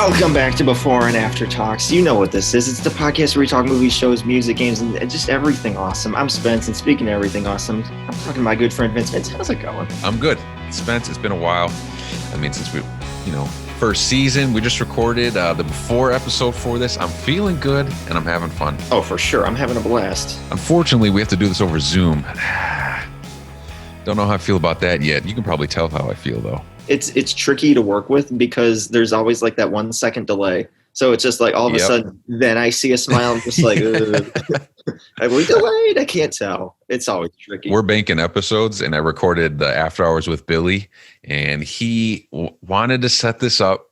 Welcome back to Before and After Talks. You know what this is. It's the podcast where we talk movies, shows, music, games, and just everything awesome. I'm Spence, and speaking of everything awesome, I'm talking to my good friend Vince. Vince, how's it going? I'm good. Spence, it's been a while. I mean, since we, first season, we just recorded the before episode for this. I'm feeling good, and I'm having fun. Oh, for sure. I'm having a blast. Unfortunately, we have to do this over Zoom. Don't know how I feel about that yet. You can probably tell how I feel, though. It's tricky to work with because there's always like that 1 second delay. So it's just like all of a sudden, then I see a smile. I'm just like, have we delayed? I can't tell. It's always tricky. We're banking episodes, and I recorded the After Hours with Billy, and he wanted to set this up.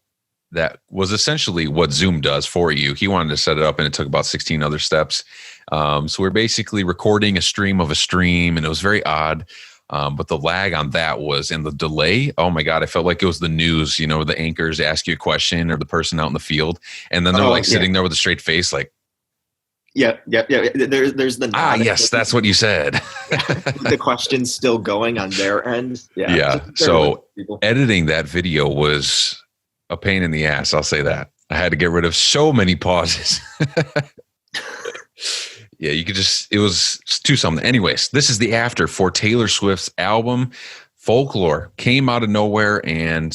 That was essentially what Zoom does for you. He wanted to set it up, and it took about 16 other steps. So we're basically recording a stream of a stream, and it was very odd. But the lag on that was, and the delay, oh my God, I felt like it was the news, the anchors ask you a question or the person out in the field. And then they're sitting there with a straight face, like, yeah. There's the nod. yes, that's what you said. The question's still going on their end. Yeah. So editing that video was a pain in the ass. I'll say that. I had to get rid of so many pauses. Yeah, it was too something. Anyways, this is the after for Taylor Swift's album, Folklore. Came out of nowhere, and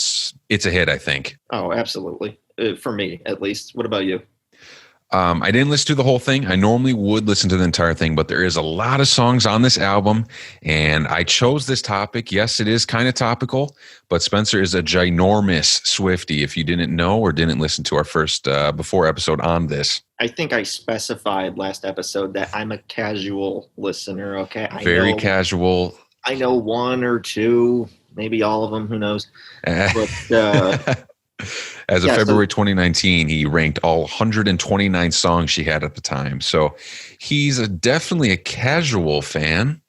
it's a hit, I think. Oh, absolutely. For me, at least. What about you? I didn't listen to the whole thing. I normally would listen to the entire thing, but there is a lot of songs on this album, and I chose this topic. Yes, it is kind of topical, but Spencer is a ginormous Swiftie, if you didn't know or didn't listen to our first before episode on this. I think I specified last episode that I'm a casual listener, okay? Very casual. I know one or two, maybe all of them, who knows. But as of February 2019, he ranked all 129 songs she had at the time. So he's definitely a casual fan.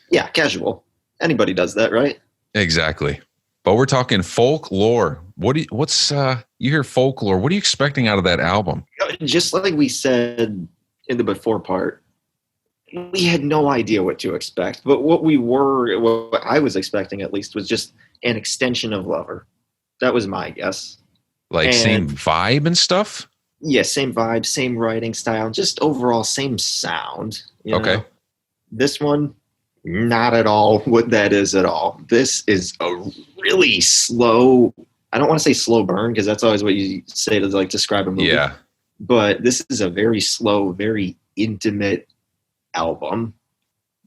Yeah, casual. Anybody does that, right? Exactly. But we're talking Folklore. You hear Folklore, what are you expecting out of that album? Just like we said in the before part, we had no idea what to expect. But what I was expecting at least was just an extension of Lover. That was my guess. Same vibe and stuff? Yeah, same vibe, same writing style, just overall same sound. Okay. This one, not at all what that is at all. This is a really slow, I don't want to say slow burn because that's always what you say to describe a movie. Yeah. But this is a very slow, very intimate album.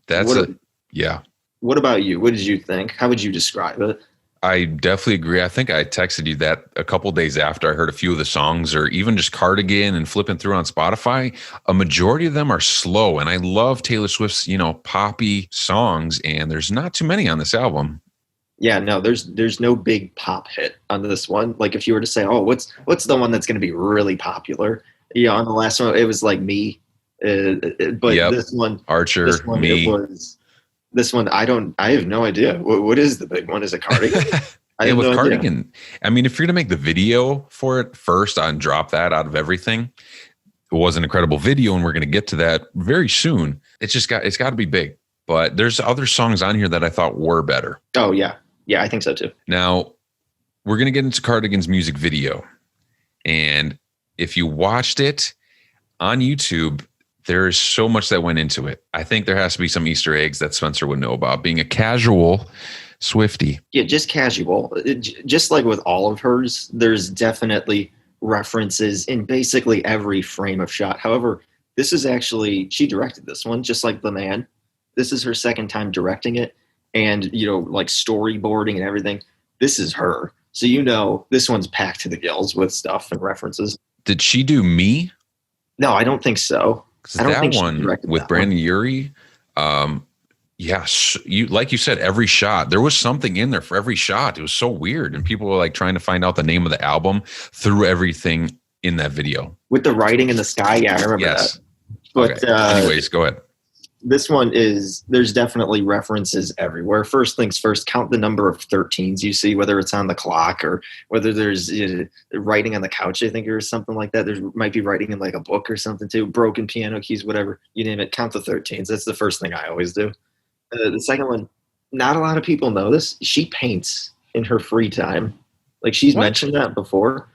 Yeah. What about you? What did you think? How would you describe it? I definitely agree. I think I texted you that a couple days after I heard a few of the songs, or even just Cardigan and flipping through on Spotify. A majority of them are slow, and I love Taylor Swift's, poppy songs, and there's not too many on this album. Yeah, no, there's no big pop hit on this one. Like if you were to say, oh, what's the one that's going to be really popular? Yeah, on the last one, it was like Me. But this one, Archer, Me. This one, I have no idea. What is the big one? Is it Cardigan? With Cardigan, idea. I mean, if you're going to make the video for it first and drop that out of everything, it was an incredible video, and we're going to get to that very soon. It's got to be big. But there's other songs on here that I thought were better. Oh, yeah. Yeah, I think so too. Now, we're going to get into Cardigan's music video. And if you watched it on YouTube, there's so much that went into it. I think there has to be some Easter eggs that Spencer would know about, being a casual Swiftie. Yeah, just casual. Just like with all of hers, there's definitely references in basically every frame of shot. However, this is actually, she directed this one, just like The Man. This is her second time directing it. And, storyboarding and everything. This is her. So, this one's packed to the gills with stuff and references. Did she do Me? No, I don't think so. I don't think one with Brandon Urie, like you said, every shot, there was something in there for every shot. It was so weird. And people were trying to find out the name of the album through everything in that video. With the writing in the sky. Yeah, I remember that. But anyways, go ahead. This one there's definitely references everywhere. First things first, count the number of 13s you see, whether it's on the clock or whether there's writing on the couch, I think, or something like that. There might be writing in a book or something too, broken piano keys, whatever, you name it, count the 13s. That's the first thing I always do. The second one, not a lot of people know this. She paints in her free time. She's mentioned that before.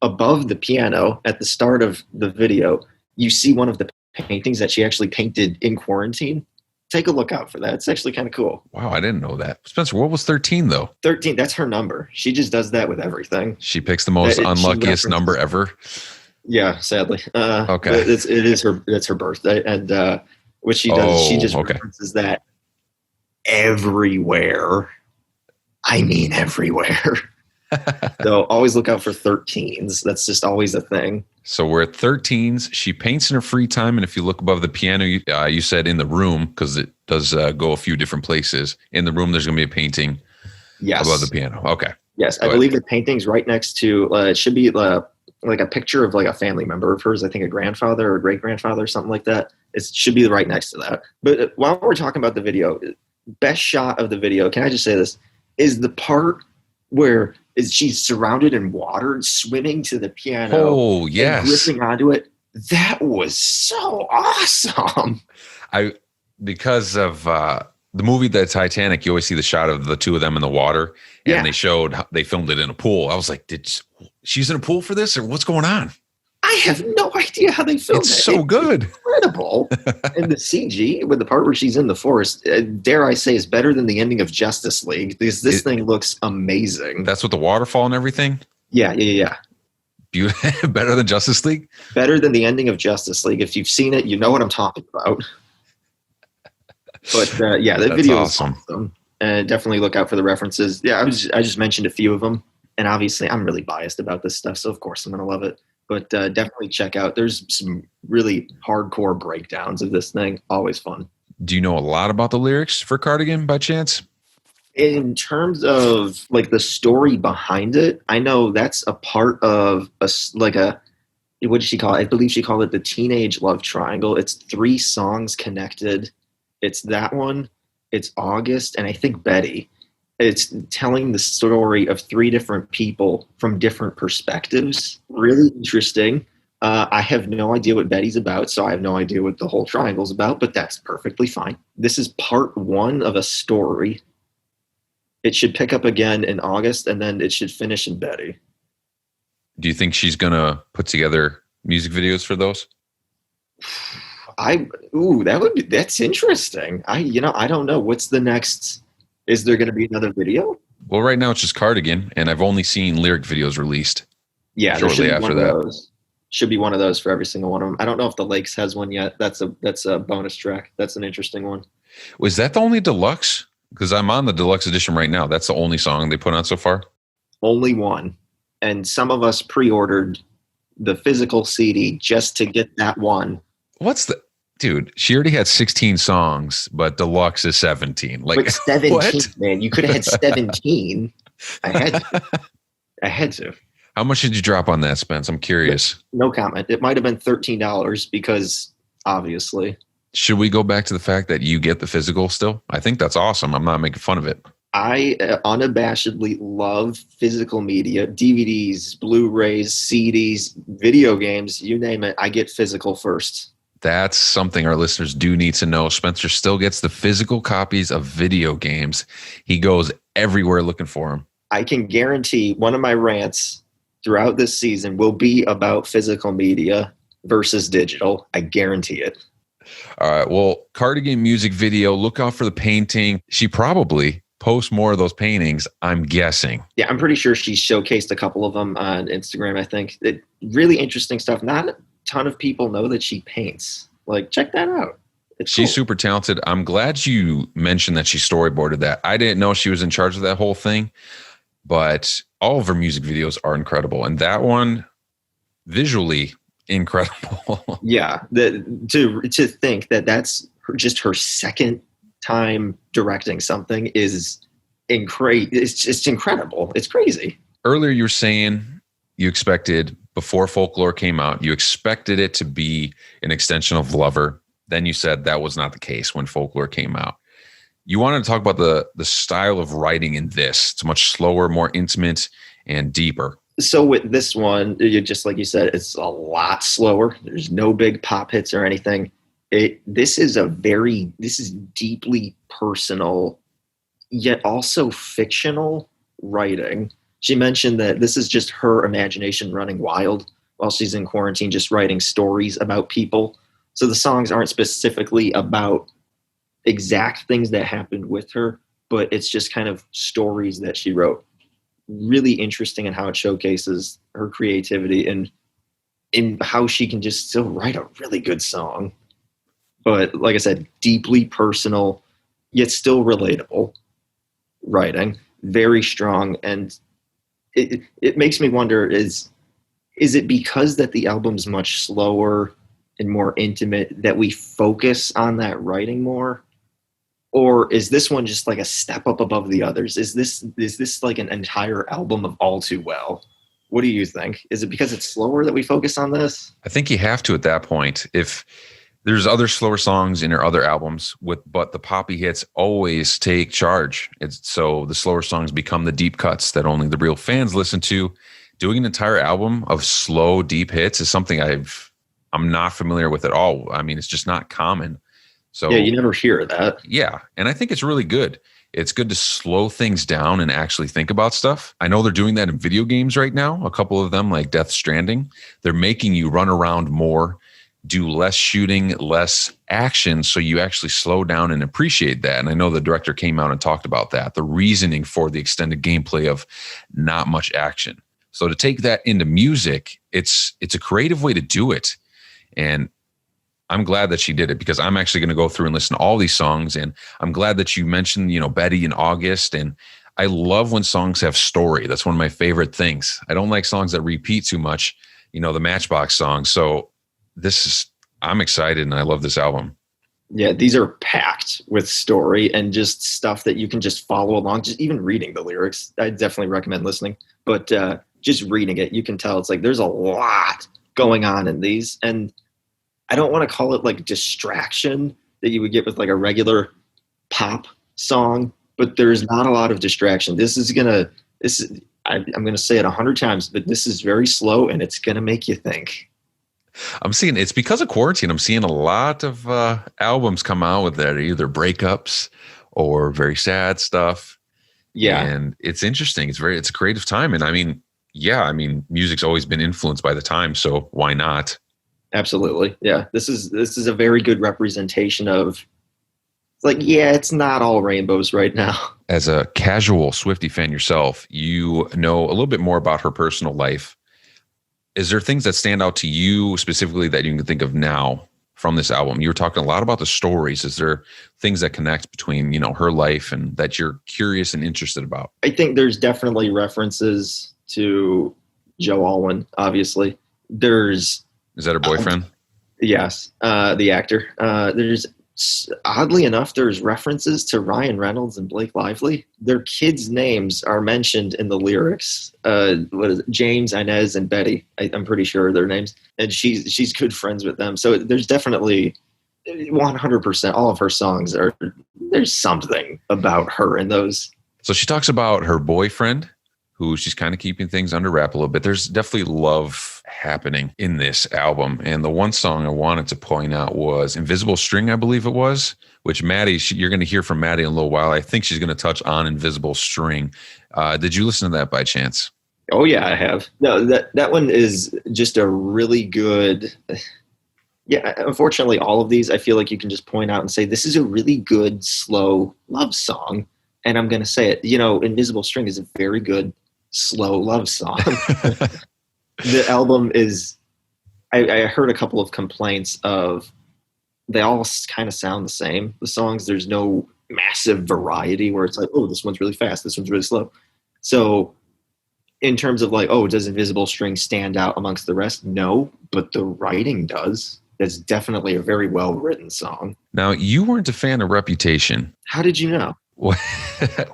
above the piano at the start of the video, you see one of the paintings that she actually painted in quarantine. Take a look out for that. It's actually kind of cool. Wow, I didn't know that. Spencer, what was 13 though? 13, that's her number. She just does that with everything. She picks the most unluckiest number ever. Yeah, sadly. Okay. It's her birthday. And what she does is she just references that everywhere. I mean everywhere. So always look out for 13s. That's just always a thing. So we're at 13s. She paints in her free time. And if you look above the piano, you said in the room, because it does go a few different places. In the room, there's going to be a painting above the piano. Okay. Yes, I believe the painting's right next to, it should be like a picture of like a family member of hers, I think a grandfather or great-grandfather or something like that. It should be right next to that. But while we're talking about the video, best shot of the video, can I just say this, is the part where she's surrounded in water, swimming to the piano. Oh, yes. And gripping onto it. That was so awesome. Because of the movie The Titanic, you always see the shot of the two of them in the water, and they filmed it in a pool. I was like, she's in a pool for this, or what's going on? I have no idea how they filmed it. It's so good. Incredible. And the CG with the part where she's in the forest, dare I say, is better than the ending of Justice League, because this thing looks amazing. That's with the waterfall and everything? Yeah. Better than Justice League? Better than the ending of Justice League. If you've seen it, you know what I'm talking about. But the video is awesome. And definitely look out for the references. Yeah, I just mentioned a few of them. And obviously, I'm really biased about this stuff, so of course I'm going to love it. But definitely check out. There's some really hardcore breakdowns of this thing. Always fun. Do you know a lot about the lyrics for Cardigan by chance? In terms of like the story behind it, I know that's a part of what did she call it? I believe she called it the Teenage Love Triangle. It's 3 songs connected. It's that one. It's August, and I think Betty. It's telling the story of 3 different people from different perspectives. Really interesting. I have no idea what Betty's about, so I have no idea what the whole triangle's about, but that's perfectly fine. This is part 1 of a story. It should pick up again in August, and then it should finish in Betty. Do you think she's going to put together music videos for those? That's interesting. I don't know. What's the next? Is there going to be another video? Well, right now it's just Cardigan, and I've only seen lyric videos released. Yeah, shortly after that. Should be one of those for every single one of them. I don't know if the Lakes has one yet. That's a bonus track. That's an interesting one. Was that the only deluxe? Because I'm on the deluxe edition right now. That's the only song they put on so far? Only one. And some of us pre-ordered the physical CD just to get that one. Dude, she already had 16 songs, but deluxe is 17. Like, but 17, what? Man, you could have had 17. I had to. How much did you drop on that, Spence? I'm curious. No comment. It might have been $13 because obviously. Should we go back to the fact that you get the physical still? I think that's awesome. I'm not making fun of it. I unabashedly love physical media, DVDs, Blu-rays, CDs, video games, you name it. I get physical first. That's something our listeners do need to know. Spencer still gets the physical copies of video games. He goes everywhere looking for them. I can guarantee one of my rants throughout this season will be about physical media versus digital. I guarantee it. All right. Well, Cardigan music video, look out for the painting. She probably posts more of those paintings, I'm guessing. Yeah, I'm pretty sure she showcased a couple of them on Instagram, I think. Really interesting stuff. Not a ton of people know that she paints. Like, check that out. She's cool. Super talented. I'm glad you mentioned that she storyboarded that. I didn't know she was in charge of that whole thing, but all of her music videos are incredible. And that one, visually incredible. Yeah. To think that that's just her second time directing something is it's incredible. It's crazy. Earlier you were saying you expected, before Folklore came out, you expected it to be an extension of Lover. Then you said that was not the case when Folklore came out. You wanted to talk about the style of writing in this. It's much slower, more intimate, and deeper. So with this one, just like you said, it's a lot slower. There's no big pop hits or anything. This is deeply personal, yet also fictional writing. She mentioned that this is just her imagination running wild while she's in quarantine, just writing stories about people. So the songs aren't specifically about exact things that happened with her, but it's just kind of stories that she wrote. Really interesting in how it showcases her creativity and in how she can just still write a really good song. But like I said, deeply personal, yet still relatable writing. Very strong. And it makes me wonder, is it because that the album's much slower and more intimate that we focus on that writing more? Or is this one just like a step up above the others? Is this like an entire album of All Too Well? What do you think? Is it because it's slower that we focus on this? I think you have to at that point. If there's other slower songs in her other albums, but the poppy hits always take charge. So the slower songs become the deep cuts that only the real fans listen to. Doing an entire album of slow, deep hits is something I'm not familiar with at all. I mean, it's just not common. So yeah, you never hear that. Yeah, and I think it's really good. It's good to slow things down and actually think about stuff. I know they're doing that in video games right now. A couple of them, like Death Stranding, they're making you run around more, do less shooting, less action, so you actually slow down and appreciate that. And I know the director came out and talked about that, the reasoning for the extended gameplay of not much action. So to take that into music, it's a creative way to do it. And I'm glad that she did it, because I'm actually going to go through and listen to all these songs. And I'm glad that you mentioned, Betty in August. And I love when songs have story. That's one of my favorite things. I don't like songs that repeat too much, the Matchbox songs. So I'm excited and I love this album. Yeah, these are packed with story and just stuff that you can just follow along. Just even reading the lyrics, I definitely recommend listening. But just reading it, you can tell it's like there's a lot going on in these. And I don't want to call it like distraction that you would get with like a regular pop song, but there's not a lot of distraction. I'm going to say it 100 times, but this is very slow and it's going to make you think. I'm seeing it's because of quarantine. I'm seeing a lot of albums come out with that, either breakups or very sad stuff. Yeah. And it's interesting. It's a creative time. And I mean, music's always been influenced by the time. So why not? Absolutely. Yeah. This is a very good representation of, like, yeah, it's not all rainbows right now. As a casual Swifty fan yourself, you know a little bit more about her personal life. Is there things that stand out to you specifically that you can think of now from this album? You were talking a lot about the stories. Is there things that connect between, her life and that you're curious and interested about? I think there's definitely references to Joe Alwyn, obviously. Is that her boyfriend? Yes, the actor. There's, oddly enough, there's references to Ryan Reynolds and Blake Lively. Their kids' names are mentioned in the lyrics. What is it? James, Inez, and Betty. I'm pretty sure are their names. And she's good friends with them. So there's definitely 100%. All of her songs there's something about her in those. So she talks about her boyfriend, who she's kind of keeping things under wrap a little bit. There's definitely love happening in this album. And the one song I wanted to point out was Invisible String, I believe it was, which Maddie, you're going to hear from Maddie in a little while. I think she's going to touch on Invisible String. Did you listen to that by chance? Oh, yeah, I have. No, that one is just a really good... Yeah, unfortunately, all of these, I feel like you can just point out and say, this is a really good, slow love song. And I'm going to say it. Invisible String is a very good, slow love song. The album is, I heard a couple of complaints of, they all kind of sound the same. The songs, there's no massive variety where it's like, oh, this one's really fast, this one's really slow. So in terms of like, oh, does Invisible String stand out amongst the rest? No, but the writing does. It's definitely a very well-written song. Now, you weren't a fan of Reputation. How did you know?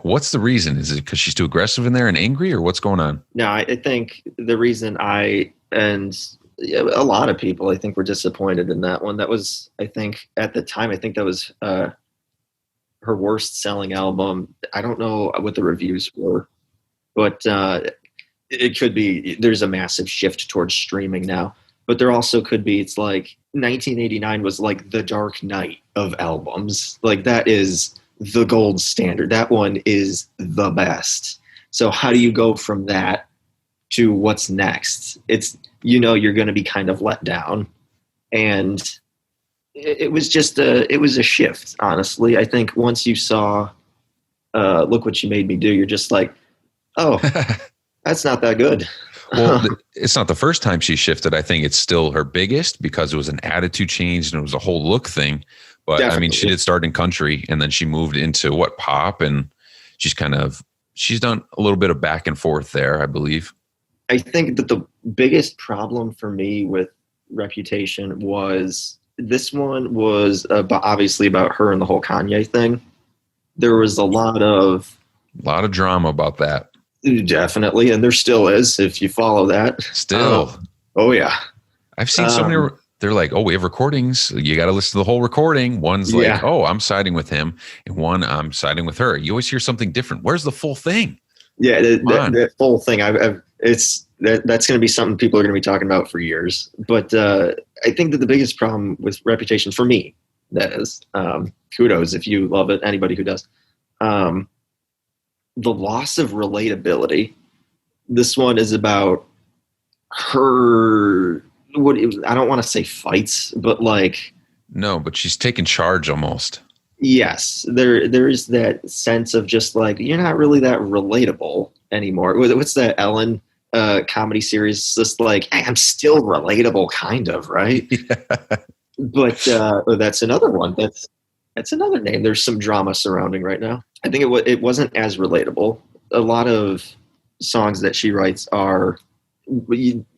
What's the reason? Is it because she's too aggressive in there and angry, or what's going on? No, I think the reason a lot of people, I think, were disappointed in that one. That was, I think, at the time, I think that was her worst selling album. I don't know what the reviews were, but it could be there's a massive shift towards streaming now. But there also could be, it's like 1989 was like the Dark Knight of albums. Like that is the gold standard. That one is the best. So how do you go from that to what's next? It's, you're going to be kind of let down. And it was just it was a shift, honestly. I think once you saw Look What You Made Me Do, you're just like, oh, that's not that good. Well, it's not the first time she shifted. I think it's still her biggest because it was an attitude change and it was a whole look thing. But Definitely. I mean, she did start in country and then she moved into pop, and she's done a little bit of back and forth there, I believe. I think that the biggest problem for me with Reputation was this one was obviously about her and the whole Kanye thing. There was a lot of drama about that. Definitely, and there still is if you follow that. Still. Oh yeah. I've seen so many. They're like, oh, we have recordings. You got to listen to the whole recording. One's like, oh, I'm siding with him, and one, I'm siding with her. You always hear something different. Where's the full thing? Yeah, that full thing. That's going to be something people are going to be talking about for years. But I think that the biggest problem with Reputation for me, that is, kudos if you love it. Anybody who does, the loss of relatability. This one is about her. I don't want to say fights, but like. No, but she's taking charge almost. Yes, there is that sense of just like, you're not really that relatable anymore. What's that Ellen comedy series? It's just like, hey, I'm still relatable, kind of, right? Yeah. But that's another one. That's another name. There's some drama surrounding right now. I think it wasn't as relatable. A lot of songs that she writes are,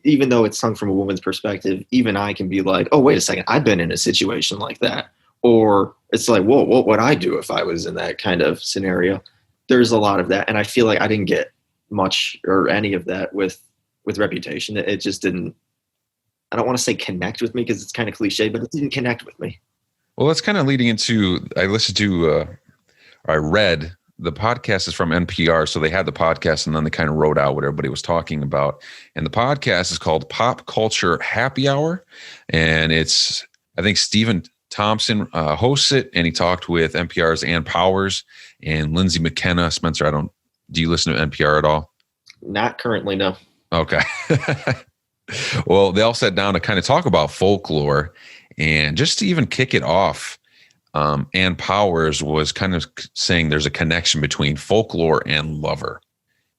even though it's sung from a woman's perspective, even I can be like, oh, wait a second, I've been in a situation like that. Or it's like, whoa, what would I do if I was in that kind of scenario? There's a lot of that. And I feel like I didn't get much or any of that with Reputation. It just didn't, I don't want to say connect with me because it's kind of cliche, but it didn't connect with me. Well, that's kind of leading into, I read, the podcast is from NPR. So they had the podcast and then they kind of wrote out what everybody was talking about. And the podcast is called Pop Culture Happy Hour. And it's, I think Stephen Thompson hosts it, and he talked with NPR's Ann Powers and Lindsay McKenna. Spencer, do you listen to NPR at all? Not currently, no. Okay. Well, they all sat down to kind of talk about folklore, and just to even kick it off, Ann Powers was kind of saying there's a connection between folklore and Lover,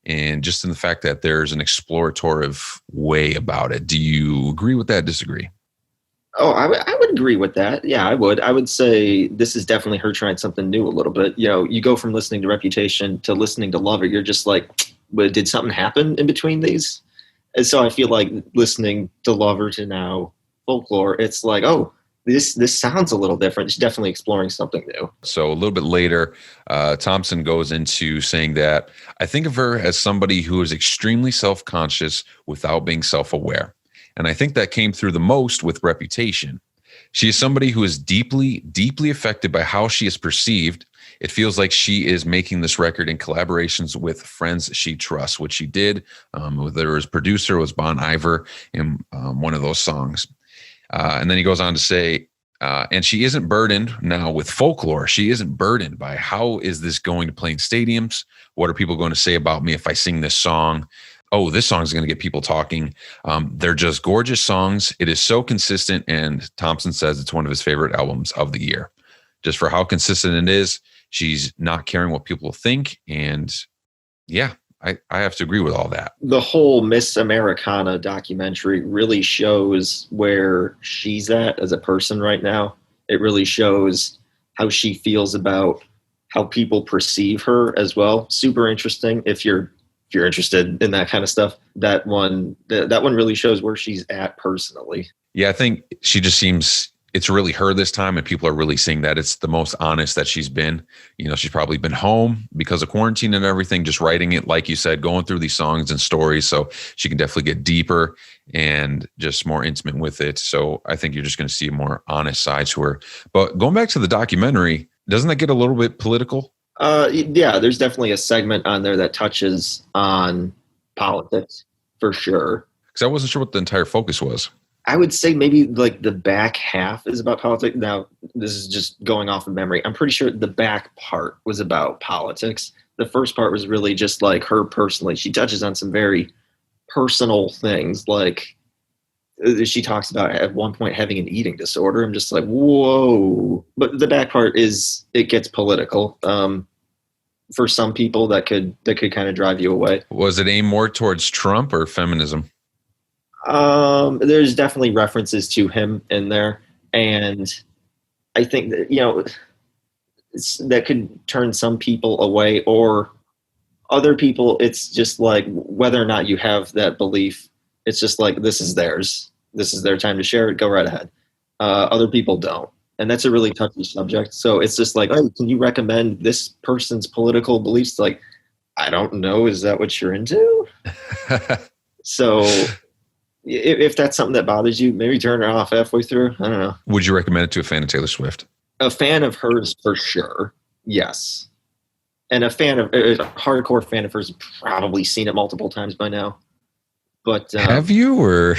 and just in the fact that there's an explorative way about it. Do you agree with that? Disagree? Oh, I would agree with that. Yeah, I would. I would say this is definitely her trying something new a little bit. You go from listening to Reputation to listening to Lover. You're just like, but did something happen in between these? And so I feel like listening to Lover to now Folklore, it's like, oh, this sounds a little different. She's definitely exploring something new. So a little bit later, Thompson goes into saying that I think of her as somebody who is extremely self-conscious without being self-aware. And I think that came through the most with Reputation. She is somebody who is deeply, deeply affected by how she is perceived. It feels like she is making this record in collaborations with friends she trusts, which she did. There was producer was Bon Iver in one of those songs. And then he goes on to say, and she isn't burdened now with Folklore. She isn't burdened by how is this going to play in stadiums? What are people going to say about me if I sing this song? Oh, this song is going to get people talking. They're just gorgeous songs. It is so consistent. And Thompson says it's one of his favorite albums of the year. Just for how consistent it is. She's not caring what people think. And yeah, I have to agree with all that. The whole Miss Americana documentary really shows where she's at as a person right now. It really shows how she feels about how people perceive her as well. Super interesting. If you're interested in that kind of stuff, that one really shows where she's at personally. Yeah, I think she just seems it's really her this time, and people are really seeing that it's the most honest that she's been. She's probably been home because of quarantine and everything, just writing it, like you said, going through these songs and stories. So she can definitely get deeper and just more intimate with it. So I think you're just going to see a more honest side to her. But going back to the documentary, doesn't that get a little bit political? Yeah, there's definitely a segment on there that touches on politics for sure. Because I wasn't sure what the entire focus was. I would say maybe like the back half is about politics. Now, this is just going off of memory. I'm pretty sure the back part was about politics. The first part was really just like her personally. She touches on some very personal things, like she talks about at one point having an eating disorder. I'm just like, whoa. But the back part is it gets political. For some people that could kind of drive you away. Was it aimed more towards Trump or feminism? There's definitely references to him in there, and I think that that could turn some people away, or other people. It's just like whether or not you have that belief. It's just like this is theirs. This is their time to share it. Go right ahead. Other people don't, and that's a really touchy subject. So it's just like, oh, can you recommend this person's political beliefs? Like, I don't know. Is that what you're into? So if that's something that bothers you, maybe turn it off halfway through. I don't know. Would you recommend it to a fan of Taylor Swift? A fan of hers for sure. Yes. And a hardcore fan of hers, probably seen it multiple times by now. But have you, or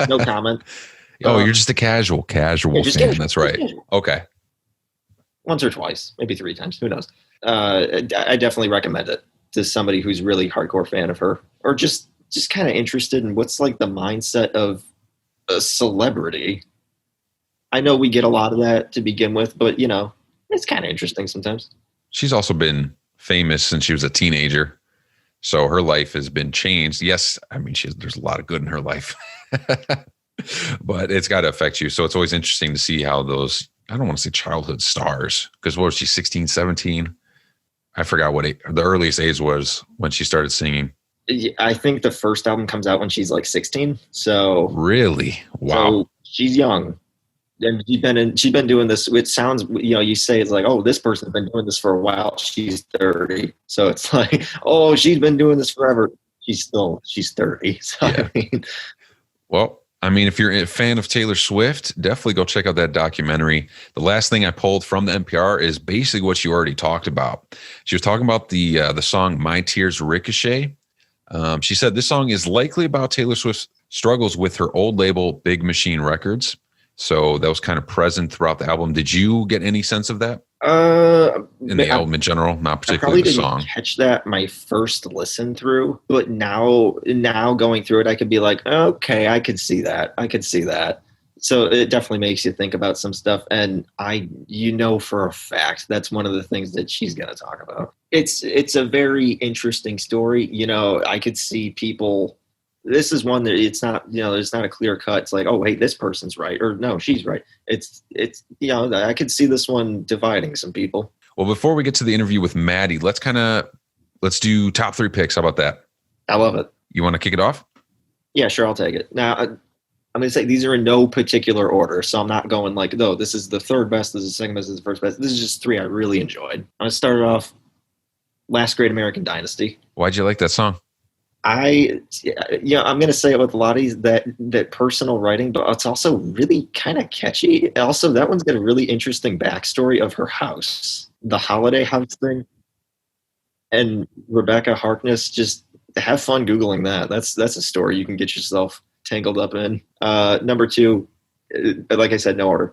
no comment? Oh, you're just a casual fan. Casual. That's right. Okay. Once or twice, maybe 3 times. Who knows? I definitely recommend it to somebody who's really hardcore fan of her, or just kind of interested in what's like the mindset of a celebrity. I know we get a lot of that to begin with, but it's kind of interesting sometimes. She's also been famous since she was a teenager. So her life has been changed. Yes, I mean, there's a lot of good in her life, but it's got to affect you. So it's always interesting to see how those, I don't want to say childhood stars, because what was she, 16, 17? I forgot what the earliest age was when she started singing. I think the first album comes out when she's like 16. So really? Wow. So she's young. And she's been doing this. It sounds, you say it's like, oh, this person's been doing this for a while. She's 30. So it's like, oh, she's been doing this forever. She's 30. So yeah. I mean, if you're a fan of Taylor Swift, definitely go check out that documentary. The last thing I pulled from the NPR is basically what you already talked about. She was talking about the song "My Tears Ricochet." She said this song is likely about Taylor Swift's struggles with her old label, Big Machine Records. So that was kind of present throughout the album. Did you get any sense of that? In the album in general, not particularly the song. I didn't catch that my first listen through, but now going through it, I could be like, okay, I could see that. So it definitely makes you think about some stuff. And for a fact, that's one of the things that she's going to talk about. It's a very interesting story. I could see people. This is one that it's not, there's not a clear cut. It's like, oh, wait, this person's right. Or no, she's right. It's I could see this one dividing some people. Well, before we get to the interview with Maddie, let's do top 3 picks. How about that? I love it. You want to kick it off? Yeah, sure. I'll take it. Now, I'm going to say these are in no particular order. So I'm not going like, no, this is the third best. This is the second best. This is the first best. This is just 3 I really enjoyed. I'm going to start off Last Great American Dynasty. Why'd you like that song? I'm going to say it with a lot of that personal writing, but it's also really kind of catchy. Also, that one's got a really interesting backstory of her house, the holiday house thing. And Rebecca Harkness, just have fun Googling that. That's a story you can get yourself tangled up in. Number 2, like I said, no order.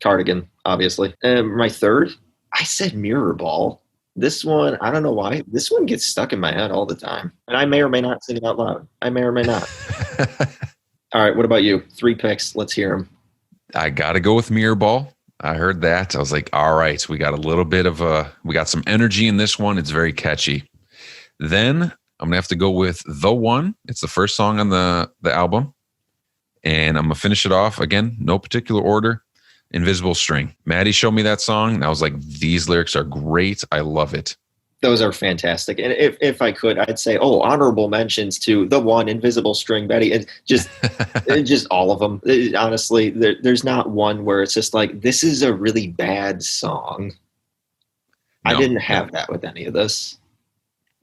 Cardigan, obviously. And my third, I said Mirror Ball. This one, I don't know why. This one gets stuck in my head all the time. And I may or may not sing it out loud. I may or may not. All right, what about you? 3 picks. Let's hear them. I got to go with Mirror Ball. I heard that. I was like, all right, we got a little bit of we got some energy in this one. It's very catchy. Then I'm going to have to go with The One. It's the first song on the album. And I'm going to finish it off. Again, no particular order. Invisible String. Maddie showed me that song, and I was like, these lyrics are great. I love it. Those are fantastic. And if I could, I'd say, honorable mentions to The One, Invisible String, Betty, and just all of them. Honestly, there's not one where it's just like, this is a really bad song. No, I didn't have that with any of this.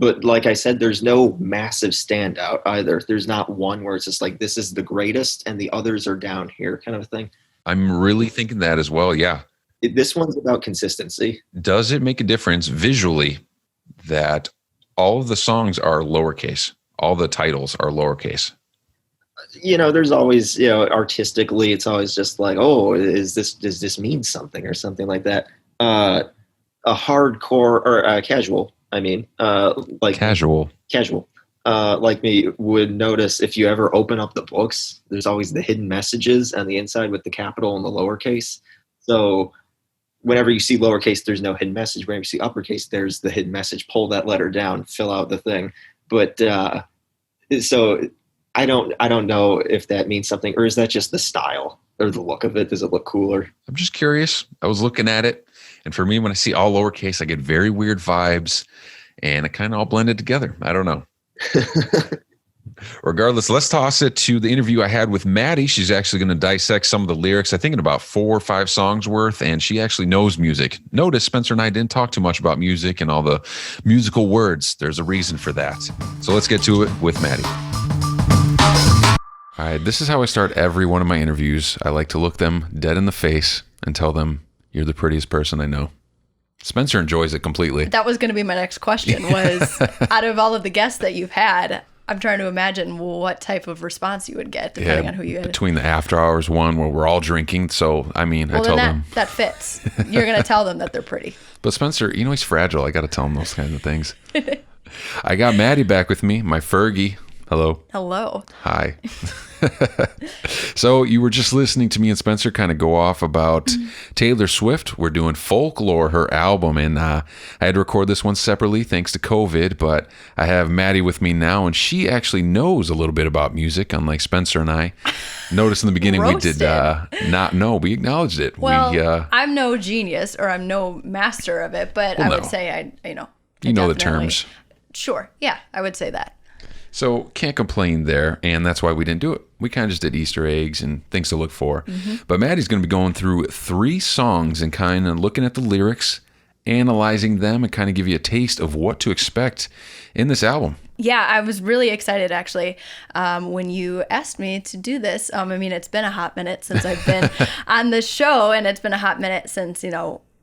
But like I said, there's no massive standout either. There's not one where it's just like, this is the greatest and the others are down here kind of a thing. I'm really thinking that as well. Yeah. This one's about consistency. Does it make a difference visually that all of the songs are lowercase? All the titles are lowercase. There's always, artistically, it's always just like, does this mean something or something like that? A hardcore or a casual I mean, like Casual. casual, like me would notice if you ever open up the books, there's always the hidden messages on the inside with the capital and the lowercase. So whenever you see lowercase, there's no hidden message. Whenever you see uppercase, there's the hidden message. Pull that letter down, fill out the thing. But so I don't know if that means something, or is that just the style or the look of it? Does it look cooler? I'm just curious. I was looking at it, and for me, when I see all lowercase, I get very weird vibes, and it kind of all blended together. I don't know. Regardless, let's toss it to the interview I had with Maddie. She's actually going to dissect some of the lyrics, I think in about 4 or 5 songs worth, and she actually knows music. Notice Spencer and I didn't talk too much about music and all the musical words. There's a reason for that. So let's get to it with Maddie. All right, this is how I start every one of my interviews. I like to look them dead in the face and tell them, you're the prettiest person I know. Spencer enjoys it completely. That was going to be my next question was, out of all of the guests that you've had, I'm trying to imagine what type of response you would get depending on who you had. Between the after hours one where we're all drinking. So, I mean, I tell them. That fits. You're going to tell them that they're pretty. But Spencer, he's fragile. I got to tell him those kinds of things. I got Maddie back with me, my Fergie. Hello. Hello. Hi. So you were just listening to me and Spencer kind of go off about Taylor Swift. We're doing Folklore, her album, and I had to record this one separately thanks to COVID, but I have Maddie with me now, and she actually knows a little bit about music, unlike Spencer and I. Notice in the beginning we did not know. We acknowledged it. Well, I'm no genius or I'm no master of it, but I would say I know the terms. Sure. Yeah, I would say that. So can't complain there, and that's why we didn't do it. We kind of just did Easter eggs and things to look for. But Maddie's going to be going through 3 songs and kind of looking at the lyrics, analyzing them, and kind of give you a taste of what to expect in this album. Yeah, I was really excited, actually, when you asked me to do this. I mean, it's been a hot minute since I've been on the show, and it's been a hot minute since,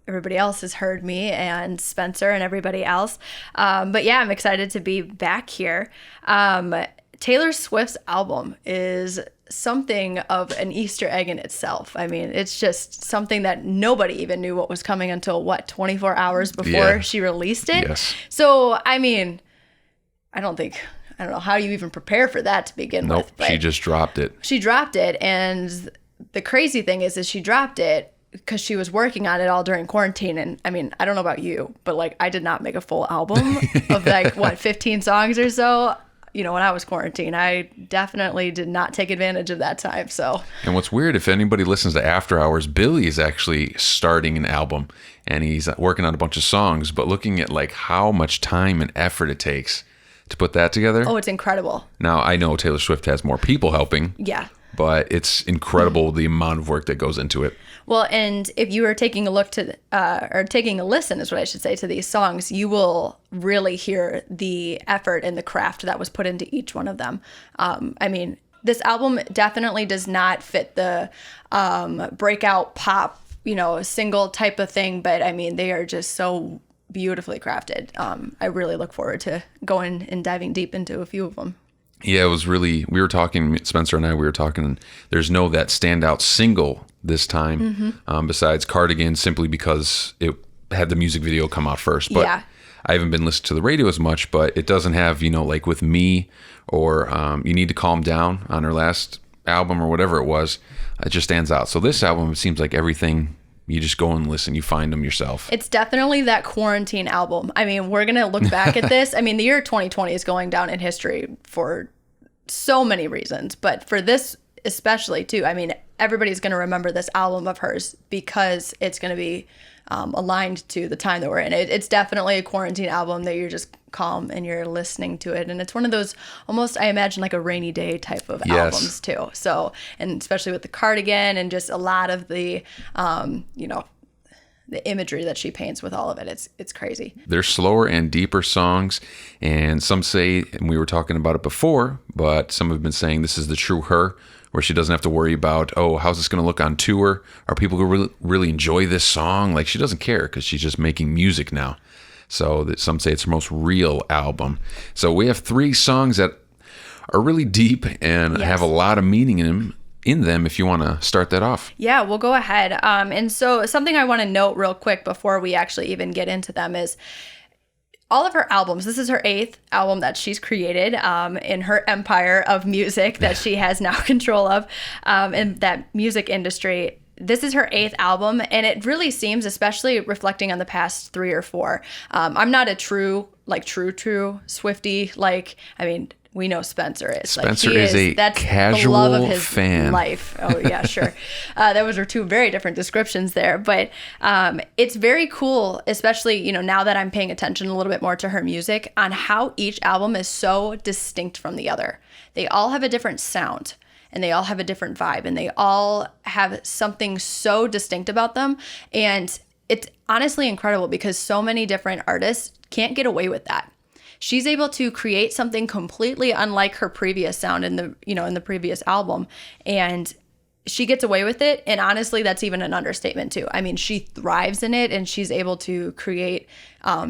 everybody else has heard me and Spencer and everybody else. But yeah, I'm excited to be back here. Taylor Swift's album is something of an Easter egg in itself. I mean, it's just something that nobody even knew what was coming until 24 hours before she released it. Yes. So, I mean, I don't know how you even prepare for that to begin with. Nope, she just dropped it. She dropped it, and the crazy thing is she dropped it because she was working on it all during quarantine. And I mean, I don't know about you, but I did not make a full album of 15 songs or so. When I was quarantined, I definitely did not take advantage of that time. So, and what's weird, if anybody listens to After Hours, Billy is actually starting an album and he's working on a bunch of songs, but looking at how much time and effort it takes to put that together. Oh, it's incredible. Now, I know Taylor Swift has more people helping. Yeah. But it's incredible the amount of work that goes into it. Well, and if you are taking a look to, or taking a listen is what I should say, to these songs, you will really hear the effort and the craft that was put into each one of them. I mean, this album definitely does not fit the breakout pop, single type of thing, but I mean, they are just so beautifully crafted. I really look forward to going and diving deep into a few of them. Yeah, it was really, we were talking, Spencer and I, there's no that standout single this time, besides Cardigan, simply because it had the music video come out first. But yeah. I haven't been listening to the radio as much, but it doesn't have, with Me or You Need to Calm Down on her last album or whatever it was. It just stands out. So this album, it seems like everything, you just go and listen, you find them yourself. It's definitely that quarantine album. I mean, we're going to look back at this. I mean, the year 2020 is going down in history for so many reasons, but for this especially too. I mean, everybody's going to remember this album of hers because it's going to be aligned to the time that we're in. It's definitely a quarantine album that you're just calm and you're listening to it. And it's one of those almost, I imagine, like a rainy day type of albums too. So, and especially with the Cardigan and just a lot of the, the imagery that she paints with all of it. It's crazy. They're slower and deeper songs. And some say, and we were talking about it before, but some have been saying this is the true her, where she doesn't have to worry about, how's this going to look on tour? Are people going to really enjoy this song? She doesn't care because she's just making music now. So that some say it's her most real album. So we have 3 songs that are really deep and have a lot of meaning in them if you want to start that off. Yeah, we'll go ahead. And so something I want to note real quick before we actually even get into them is all of her albums, this is her 8th album that she's created in her empire of music that she has now control of in that music industry. This is her 8th album, and it really seems, especially reflecting on the past 3 or 4. I'm not a true Swifty. We know Spencer is. Spencer is that's casual the love of his fan. Life. Oh yeah, sure. Those are 2 very different descriptions there, but it's very cool, especially now that I'm paying attention a little bit more to her music, on how each album is so distinct from the other. They all have a different sound, and they all have a different vibe, and they all have something so distinct about them, and it's honestly incredible because so many different artists can't get away with that. She's able to create something completely unlike her previous sound in the previous album, and she gets away with it. And honestly, that's even an understatement too. I mean, she thrives in it, and she's able to create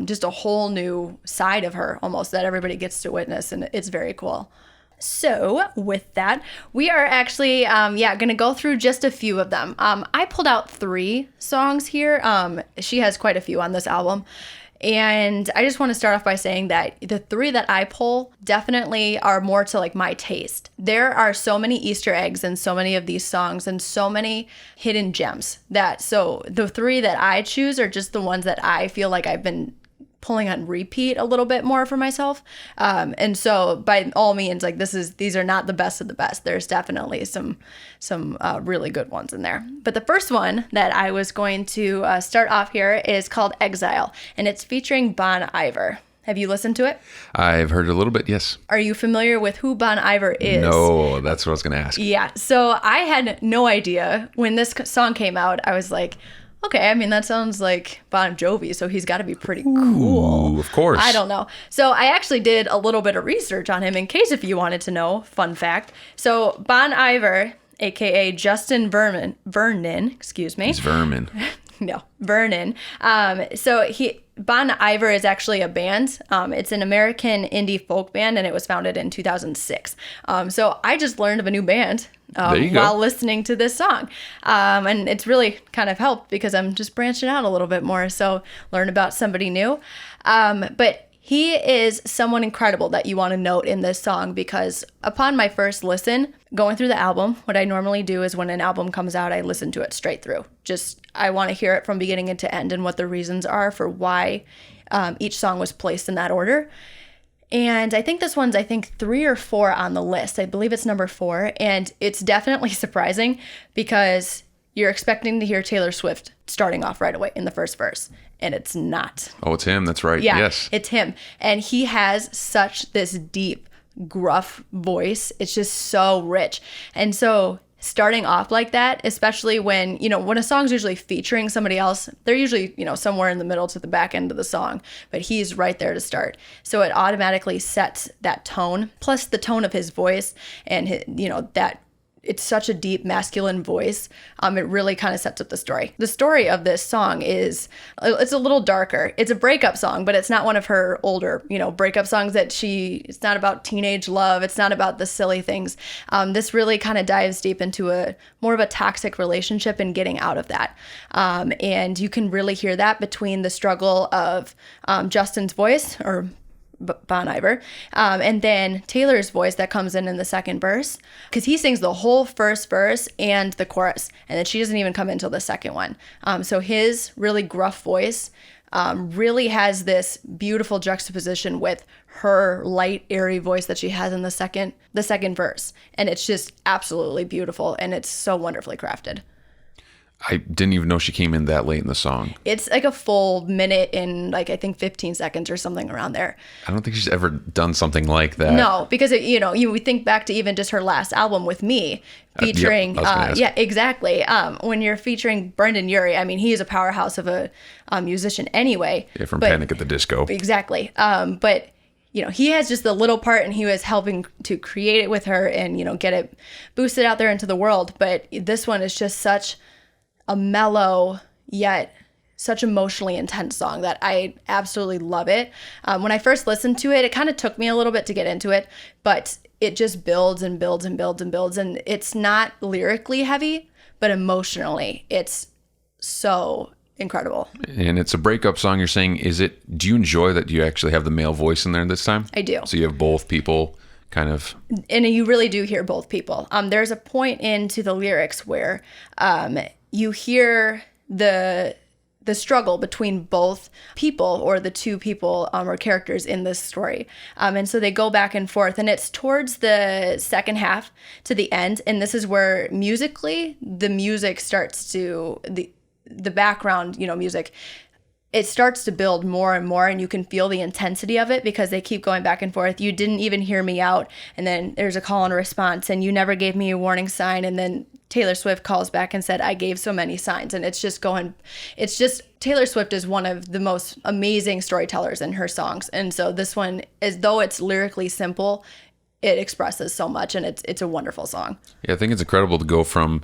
just a whole new side of her almost that everybody gets to witness, and it's very cool. So with that, we are actually, going to go through just a few of them. I pulled out 3 songs here. She has quite a few on this album. And I just want to start off by saying that the 3 that I pull definitely are more to my taste. There are so many Easter eggs in so many of these songs and so many hidden gems so the 3 that I choose are just the ones that I feel like I've been pulling on repeat a little bit more for myself. And so by all means, these are not the best of the best. There's definitely some really good ones in there. But the first one that I was going to start off here is called Exile, and it's featuring Bon Iver. Have you listened to it? I've heard a little bit, yes. Are you familiar with who Bon Iver is? No, that's what I was going to ask. Yeah, so I had no idea. When this song came out, I was like, okay, I mean, that sounds like Bon Jovi, so he's got to be pretty cool. Ooh, of course. I don't know. So I actually did a little bit of research on him in case if you wanted to know. Fun fact. So Bon Iver, a.k.a. Justin Vernon, excuse me. He's Vermin. No, Vernon. Bon Iver is actually a band. It's an American indie folk band, and it was founded in 2006. So I just learned of a new band while listening to this song. And it's really kind of helped because I'm just branching out a little bit more. So learn about somebody new. But he is someone incredible that you want to note in this song because upon my first listen, going through the album, what I normally do is when an album comes out, I listen to it straight through. I want to hear it from beginning to end and what the reasons are for why each song was placed in that order. And I think this one's, 3 or 4 on the list. I believe it's number 4. And it's definitely surprising because you're expecting to hear Taylor Swift starting off right away in the first verse. And it's not. Oh, it's him. That's right. Yeah, yes. It's him. And he has such this deep, gruff voice. It's just so rich. And so starting off like that, especially when a song's usually featuring somebody else, they're usually, somewhere in the middle to the back end of the song, but he's right there to start. So it automatically sets that tone, plus the tone of his voice and that it's such a deep masculine voice. It really kind of sets up the story. The story of this song it's a little darker. It's a breakup song, but it's not one of her older, breakup songs it's not about teenage love. It's not about the silly things. This really kind of dives deep into more of a toxic relationship and getting out of that. And you can really hear that between the struggle of Justin's voice, or Bon Iver, and then Taylor's voice that comes in the second verse, because he sings the whole first verse and the chorus, and then she doesn't even come in until the second one. So his really gruff voice really has this beautiful juxtaposition with her light, airy voice that she has in the second verse, and it's just absolutely beautiful, and it's so wonderfully crafted. I didn't even know she came in that late in the song. It's like a full minute and 15 seconds or something around there. I don't think she's ever done something like that. No, because you think back to even just her last album with Me, featuring exactly. When you're featuring Brendan Urie, I mean, he is a powerhouse of a musician anyway. Yeah, from Panic at the Disco. Exactly. But he has just the little part, and he was helping to create it with her and get it boosted out there into the world. But this one is just such a mellow yet such emotionally intense song that I absolutely love it. When I first listened to it, it kind of took me a little bit to get into it, but it just builds and builds and builds and builds, and it's not lyrically heavy, but emotionally it's so incredible. And it's a breakup song. You're saying, do you enjoy that you actually have the male voice in there this time? I do. So you have both people kind of. And you really do hear both people. There's a point into the lyrics where you hear the struggle between both people, or the two people or characters in this story. And so they go back and forth, and it's towards the second half to the end. And this is where musically, the music starts to, the background, music, it starts to build more and more, and you can feel the intensity of it because they keep going back and forth. You didn't even hear me out, and then there's a call and a response, and you never gave me a warning sign, and then Taylor Swift calls back and said, I gave so many signs. And it's just Taylor Swift is one of the most amazing storytellers in her songs. And so this one, as though it's lyrically simple, it expresses so much, and it's a wonderful song. Yeah, I think it's incredible to go from,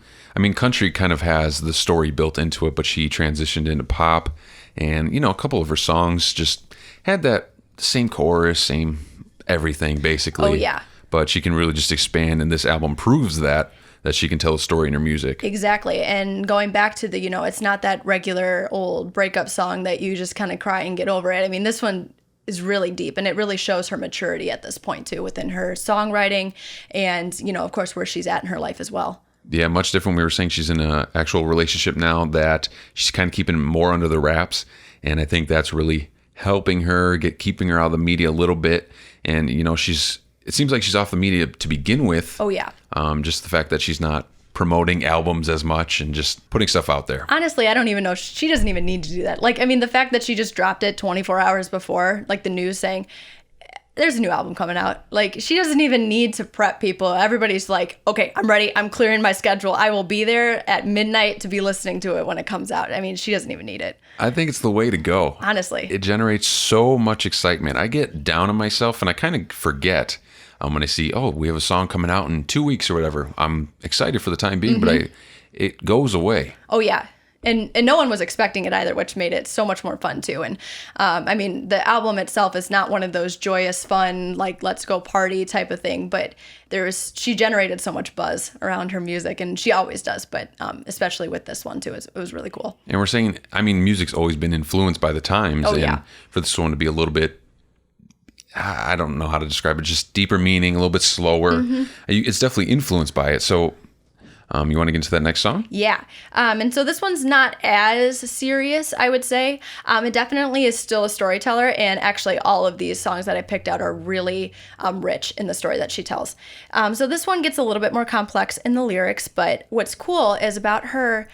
country kind of has the story built into it, but she transitioned into pop, and, a couple of her songs just had that same chorus, same everything, basically. Oh, yeah. But she can really just expand, and this album proves that she can tell a story in her music. Exactly. And going back to the, it's not that regular old breakup song that you just kind of cry and get over it. This one is really deep, and it really shows her maturity at this point too, within her songwriting and, of course, where she's at in her life as well. Yeah, much different. We were saying she's in an actual relationship now that she's kind of keeping more under the wraps, and I think that's really helping her keeping her out of the media a little bit. And it seems like she's off the media to begin with. Oh yeah. Just the fact that she's not promoting albums as much and just putting stuff out there. Honestly, I don't even know. She doesn't even need to do that. The fact that she just dropped it 24 hours before, the news saying, there's a new album coming out. She doesn't even need to prep people. Everybody's like, okay, I'm ready. I'm clearing my schedule. I will be there at midnight to be listening to it when it comes out. She doesn't even need it. I think it's the way to go. Honestly. It generates so much excitement. I get down on myself, and I kind of forget when I see, we have a song coming out in 2 weeks or whatever. I'm excited for the time being, but it goes away. Oh, yeah. And no one was expecting it either, which made it so much more fun too. And the album itself is not one of those joyous, fun, let's go party type of thing. But she generated so much buzz around her music, and she always does. But especially with this one too, it was really cool. And we're saying, music's always been influenced by the times. Oh, and yeah. For this one to be a little bit, I don't know how to describe it, just deeper meaning, a little bit slower. It's definitely influenced by it. So you want to get into that next song? Yeah. And so this one's not as serious, I would say. It definitely is still a storyteller. And actually, all of these songs that I picked out are really rich in the story that she tells. So this one gets a little bit more complex in the lyrics. But what's cool is about her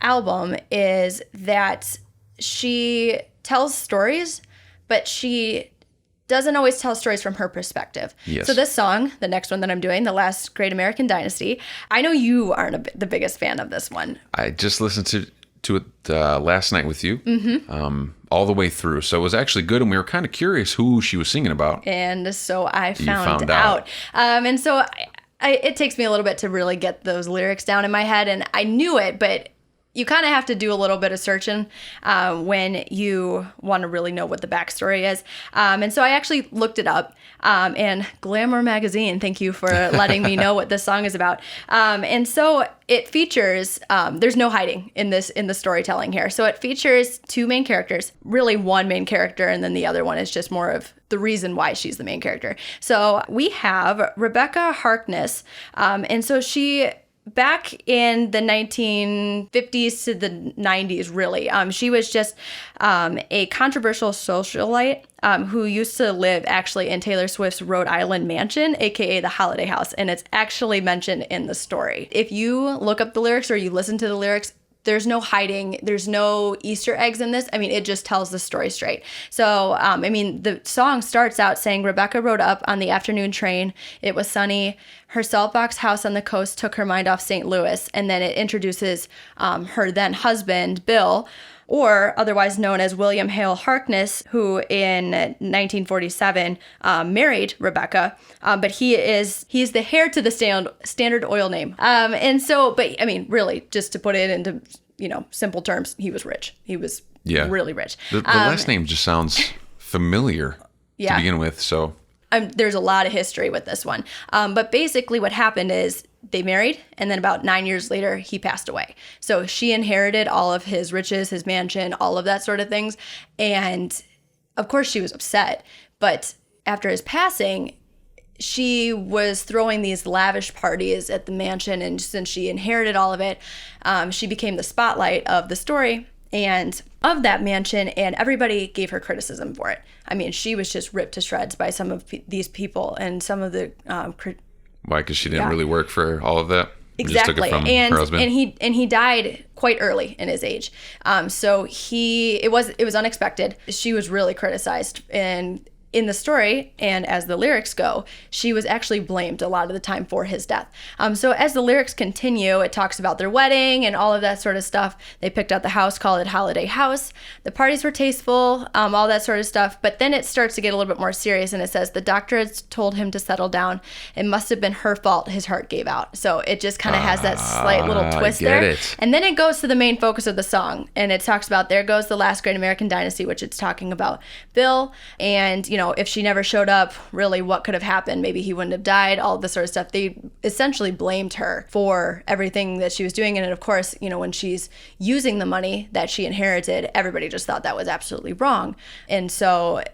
album is that she tells stories, but she doesn't always tell stories from her perspective. Yes. So this song, the next one that I'm doing, The Last Great American Dynasty, I know you aren't the biggest fan of this one. I just listened to it last night with you, all the way through. So it was actually good, and we were kind of curious who she was singing about. And so I found out. And so it takes me a little bit to really get those lyrics down in my head, and I knew it, but you kind of have to do a little bit of searching when you want to really know what the backstory is. And so I actually looked it up. And Glamour Magazine, thank you for letting me know what this song is about. And so it features, there's no hiding in the storytelling here. So it features two main characters, really one main character, and then the other one is just more of the reason why she's the main character. So we have Rebecca Harkness. And so she, back in the 1950s to the 90s, really, she was just a controversial socialite who used to live actually in Taylor Swift's Rhode Island mansion, aka the Holiday House, and it's actually mentioned in the story. If you look up the lyrics or you listen to the lyrics, there's no hiding. There's no Easter eggs in this. It just tells the story straight. So, the song starts out saying, Rebecca rode up on the afternoon train. It was sunny. Her salt box house on the coast took her mind off St. Louis. And then it introduces her then husband, Bill, or otherwise known as William Hale Harkness, who in 1947 married Rebecca, but he's the heir to the Standard Oil name. Really, just to put it into simple terms, he was rich. He was really rich. The last name just sounds familiar to begin with, so. There's a lot of history with this one. But basically what happened is they married, and then about 9 years later, he passed away. So she inherited all of his riches, his mansion, all of that sort of things. And of course, she was upset. But after his passing, she was throwing these lavish parties at the mansion. And since she inherited all of it, she became the spotlight of the story and of that mansion. And everybody gave her criticism for it. I mean, she was just ripped to shreds by some of these people and some of the why? Because she didn't really work for all of that. Exactly. Just took it from her husband. And he died quite early in his age. So it was unexpected. She was really criticized, and in the story, and as the lyrics go, she was actually blamed a lot of the time for his death. So as the lyrics continue, it talks about their wedding and all of that sort of stuff. They picked out the house, called it Holiday House. The parties were tasteful, all that sort of stuff. But then it starts to get a little bit more serious, and it says the doctor had told him to settle down. It must have been her fault his heart gave out. So it just kind of has that slight little twist there. It. And then it goes to the main focus of the song, and it talks about there goes the last great American dynasty, which it's talking about Bill, and if she never showed up, really what could have happened? Maybe he wouldn't have died, all this sort of stuff. They essentially blamed her for everything that she was doing. And of course, when she's using the money that she inherited, everybody just thought that was absolutely wrong. And so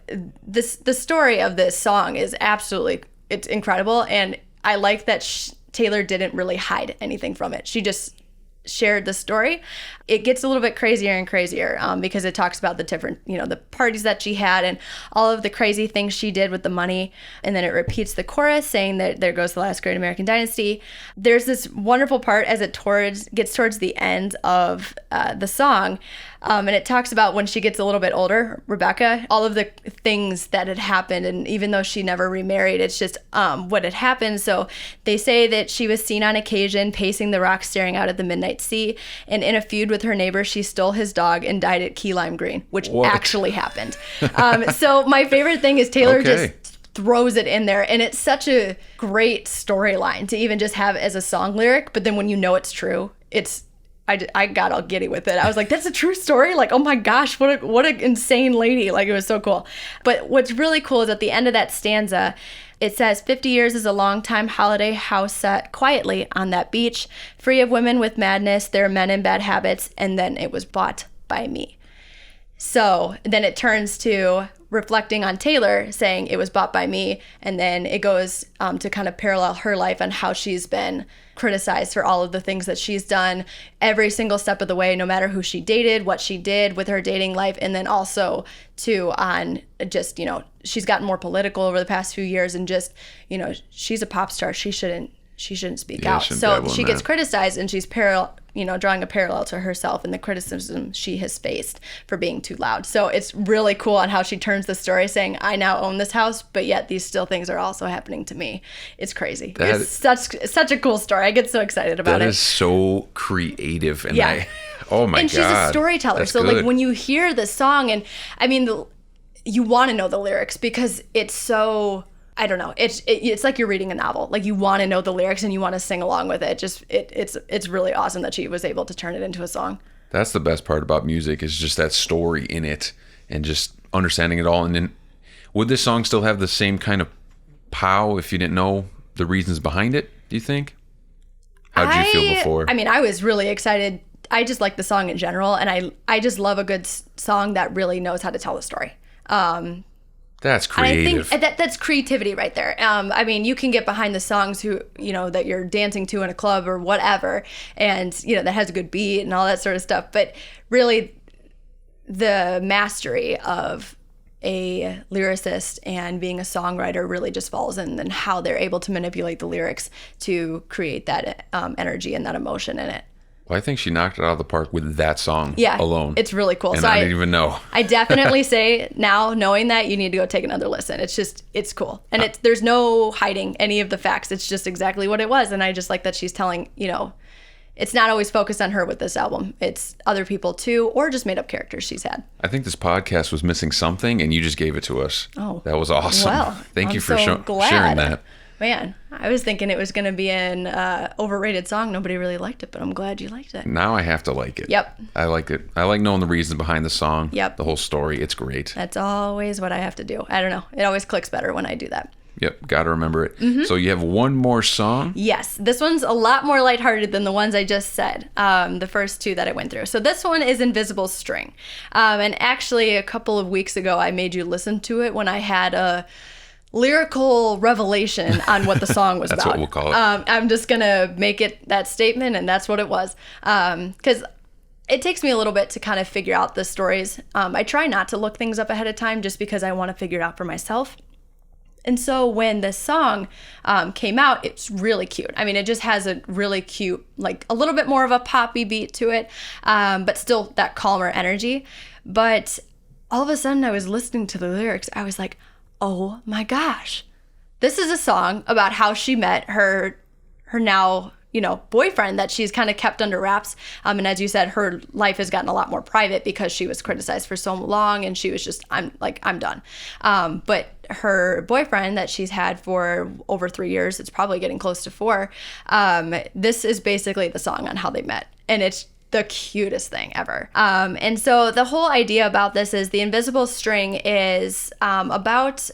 the story of this song is it's incredible. And I like that Taylor didn't really hide anything from it. She just shared the story. It gets a little bit crazier and crazier because it talks about the different, the parties that she had and all of the crazy things she did with the money. And then it repeats the chorus saying that there goes the last great American dynasty. There's this wonderful part as it gets towards the end of the song. And it talks about when she gets a little bit older, Rebecca, all of the things that had happened. And even though she never remarried, it's just what had happened. So they say that she was seen on occasion pacing the rocks, staring out at the midnight sea. And in a feud with her neighbor, she stole his dog and died at Key Lime Green, which actually happened. So my favorite thing is Taylor just throws it in there. And it's such a great storyline to even just have as a song lyric. But then when it's true, I got all giddy with it. I was like, that's a true story? Like, oh my gosh, what an insane lady. Like, it was so cool. But what's really cool is at the end of that stanza, it says, 50 years is a long time, holiday house set quietly on that beach, free of women with madness, there are men in bad habits, and then it was bought by me. So then it turns to reflecting on Taylor, saying it was bought by me, and then it goes to kind of parallel her life and how she's been criticized for all of the things that she's done every single step of the way, no matter who she dated, what she did with her dating life, and then also on just, she's gotten more political over the past few years, and just, she's a pop star. She shouldn't speak out. So she gets criticized, and she's drawing a parallel to herself and the criticism she has faced for being too loud. So it's really cool on how she turns the story, saying, I now own this house, but yet these things are also happening to me. It's crazy. It's such a cool story. I get so excited about it. That is so creative. And oh my God. And she's a storyteller. That's so good. like when you hear the song, and I mean, you want to know the lyrics because it's so... I don't know. It's like you're reading a novel. Like you want to know the lyrics and you want to sing along with it. It's really awesome that she was able to turn it into a song. That's the best part about music is just that story in it and just understanding it all. And then would this song still have the same kind of pow if you didn't know the reasons behind it, do you think? How did you feel before? I mean, I was really excited. I just like the song in general, and I just love a good song that really knows how to tell the story. That's creative. I think that's creativity right there. I mean, you can get behind the songs that you're dancing to in a club or whatever, and that has a good beat and all that sort of stuff. But really, the mastery of a lyricist and being a songwriter really just falls in and how they're able to manipulate the lyrics to create that energy and that emotion in it. Well, I think she knocked it out of the park with that song alone. It's really cool. And so I didn't even know. I definitely say now, knowing that, you need to go take another listen. It's cool. And there's no hiding any of the facts. It's just exactly what it was. And I just like that she's telling, it's not always focused on her with this album. It's other people too, or just made up characters she's had. I think this podcast was missing something, and you just gave it to us. Oh. That was awesome. Well, Thank you for sharing that. Man, I was thinking it was going to be an overrated song. Nobody really liked it, but I'm glad you liked it. Now I have to like it. Yep. I like it. I like knowing the reasons behind the song. Yep. The whole story. It's great. That's always what I have to do. I don't know. It always clicks better when I do that. Yep, gotta remember it. So you have one more song. Yes, this one's a lot more lighthearted than the ones I just said, the first two that I went through. So this one is Invisible String. And actually, a couple of weeks ago, I made you listen to it when I had a lyrical revelation on what the song was That's about. what we'll call it. I'm just going to make it that statement, and that's what it was. Because it takes me a little bit to kind of figure out the stories. I try not to look things up ahead of time just because I want to figure it out for myself. And so when this song came out, it's really cute. I mean, it just has a really cute, like a little bit more of a poppy beat to it, but still that calmer energy. But all of a sudden I was listening to the lyrics. I was like, oh my gosh, this is a song about how she met her now, boyfriend that she's kind of kept under wraps. And as you said, her life has gotten a lot more private because she was criticized for so long and she was just, I'm done. But her boyfriend that she's had for over 3 years, it's probably getting close to 4. This is basically the song on how they met. And it's the cutest thing ever. And so the whole idea about this is the invisible string is about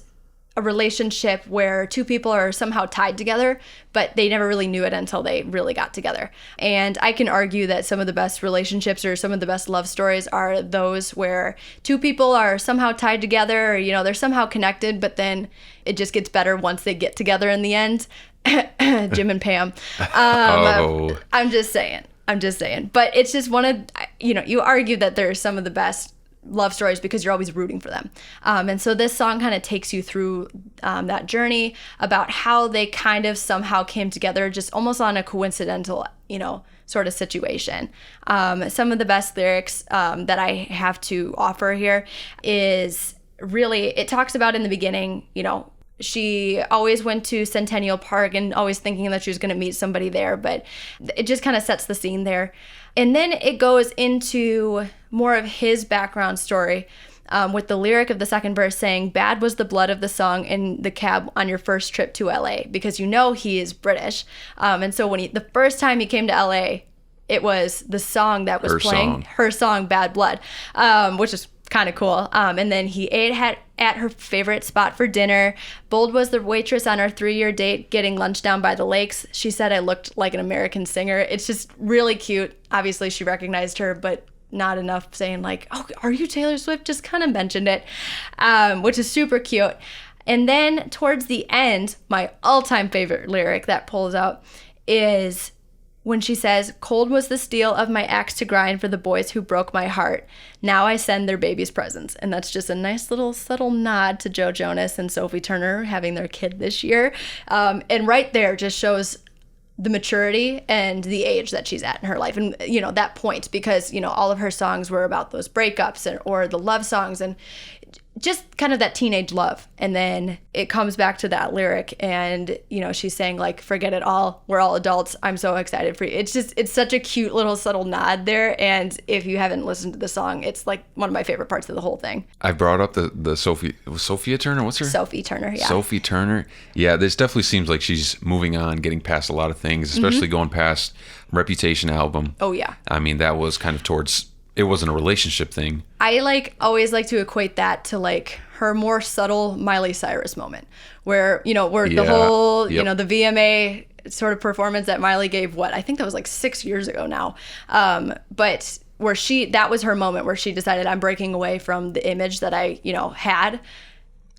a relationship where two people are somehow tied together, but they never really knew it until they really got together. And I can argue that some of the best relationships or some of the best love stories are those where two people are somehow tied together, or, they're somehow connected, but then it just gets better once they get together in the end. Jim and Pam. I'm just saying. But it's just one of, you argue that they're some of the best love stories because you're always rooting for them. And so this song kind of takes you through that journey about how they kind of somehow came together just almost on a coincidental, sort of situation. Some of the best lyrics that I have to offer here is really, it talks about in the beginning, she always went to Centennial Park and always thinking that she was going to meet somebody there, but it just kind of sets the scene there. And then it goes into more of his background story with the lyric of the second verse saying, "Bad was the blood of the song in the cab on your first trip to LA," because he is British. And so when the first time he came to LA, it was the song that was playing, her song, Bad Blood, which is kind of cool. And then he ate at her favorite spot for dinner. Bold was the waitress on our 3-year date, getting lunch down by the lakes. She said I looked like an American singer. It's just really cute. Obviously, she recognized her, but not enough saying like, "Oh, are you Taylor Swift?" Just kind of mentioned it, which is super cute. And then towards the end, my all-time favorite lyric that pulls out is when she says, "Cold was the steel of my axe to grind for the boys who broke my heart. Now I send their babies presents." And that's just a nice little subtle nod to Joe Jonas and Sophie Turner having their kid this year. And right there just shows the maturity and the age that she's at in her life. And, that point, because, all of her songs were about those breakups or the love songs and just kind of that teenage love. And then it comes back to that lyric and, she's saying like, "Forget it all. We're all adults. I'm so excited for you." It's such a cute little subtle nod there. And if you haven't listened to the song, it's like one of my favorite parts of the whole thing. I brought up the Sophia Turner. What's her? Sophie Turner. Yeah. Sophie Turner. Yeah. This definitely seems like she's moving on, getting past a lot of things, especially going past Reputation album. Oh yeah. I mean, that was kind of it wasn't a relationship thing. I always like to equate that to like her more subtle Miley Cyrus moment where, the whole, the VMA sort of performance that Miley gave, I think that was like 6 years ago now. But where that was her moment where she decided, I'm breaking away from the image that I, had.